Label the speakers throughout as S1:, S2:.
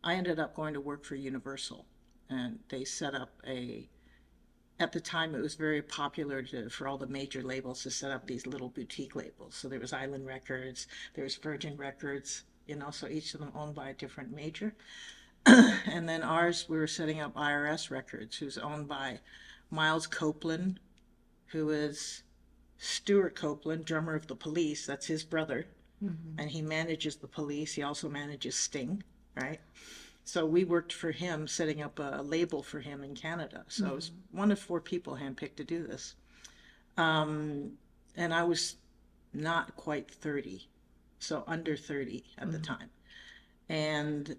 S1: I ended up going to work for Universal, and they set up at the time it was very popular for all the major labels to set up these little boutique labels. So there was Island Records, there was Virgin Records, so each of them owned by a different major. And then ours, we were setting up IRS Records, who's owned by Miles Copeland, who is Stuart Copeland, drummer of the Police. That's his brother. Mm-hmm. And he manages the Police. He also manages Sting, right? So we worked for him, setting up a label for him in Canada. So mm-hmm. I was one of 4 people handpicked to do this. And I was not quite 30, so under 30 at mm-hmm. the time. And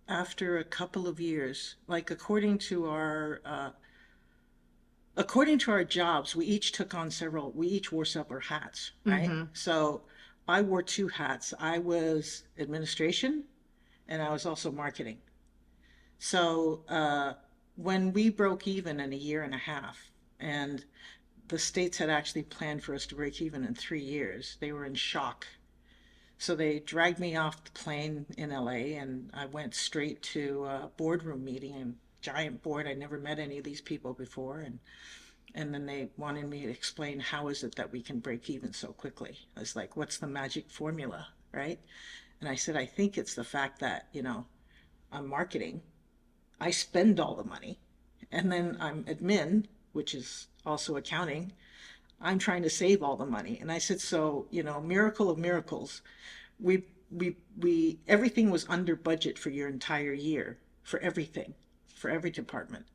S1: after a couple of years, like according to our jobs, we each wore several hats, right? Mm-hmm. So I wore 2 hats. I was administration and I was also marketing. So when we broke even in a year and a half, and the states had actually planned for us to break even in 3 years, they were in shock. So they dragged me off the plane in LA, and I went straight to a boardroom meeting, a giant board. I'd never met any of these people before. And then they wanted me to explain, how is it that we can break even so quickly? I was like, what's the magic formula, right? And I said, I think it's the fact that, I'm marketing. I spend all the money. And then I'm admin, which is also accounting. I'm trying to save all the money. And I said, so, miracle of miracles, we everything was under budget for your entire year, for everything, for every department.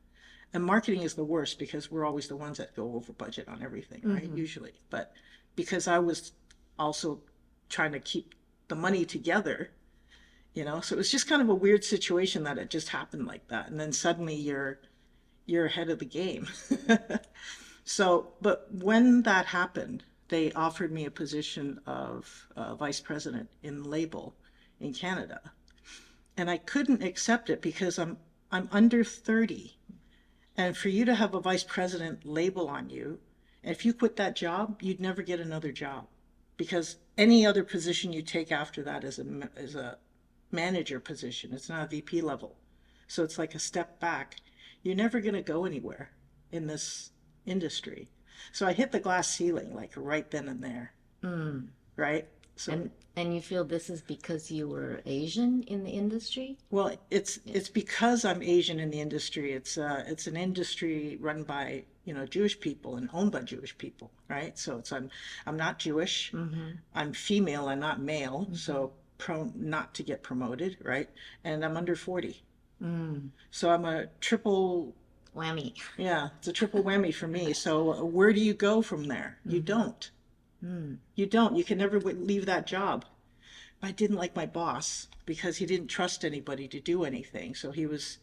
S1: And marketing is the worst because we're always the ones that go over budget on everything, right? Mm-hmm. Usually. But because I was also trying to keep the money together, so it was just kind of a weird situation that it just happened like that. And then suddenly you're ahead of the game. So, but when that happened, they offered me a position of vice president in label in Canada. And I couldn't accept it because I'm under 30. And for you to have a vice president label on you, and if you quit that job, you'd never get another job, because any other position you take after that is a manager position. It's not a VP level. So it's like a step back. You're never going to go anywhere in this industry. So I hit the glass ceiling like right then and there. Mm. Right? So
S2: and you feel this is because you were Asian in the industry?
S1: Well, it's because I'm Asian in the industry. It's an industry run by Jewish people and owned by Jewish people, right? So I'm not Jewish. Mm-hmm. I'm female and not male, mm-hmm. so not to get promoted, right? And I'm under 40. Mm. So I'm a triple
S2: whammy.
S1: Yeah, it's a triple whammy for me. So where do you go from there? Mm-hmm. You don't. Mm. You don't. You can never leave that job. I didn't like my boss because he didn't trust anybody to do anything. So he was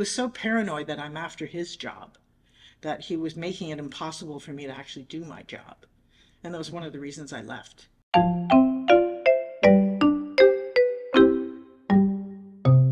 S1: so paranoid that I'm after his job, that he was making it impossible for me to actually do my job. And that was one of the reasons I left.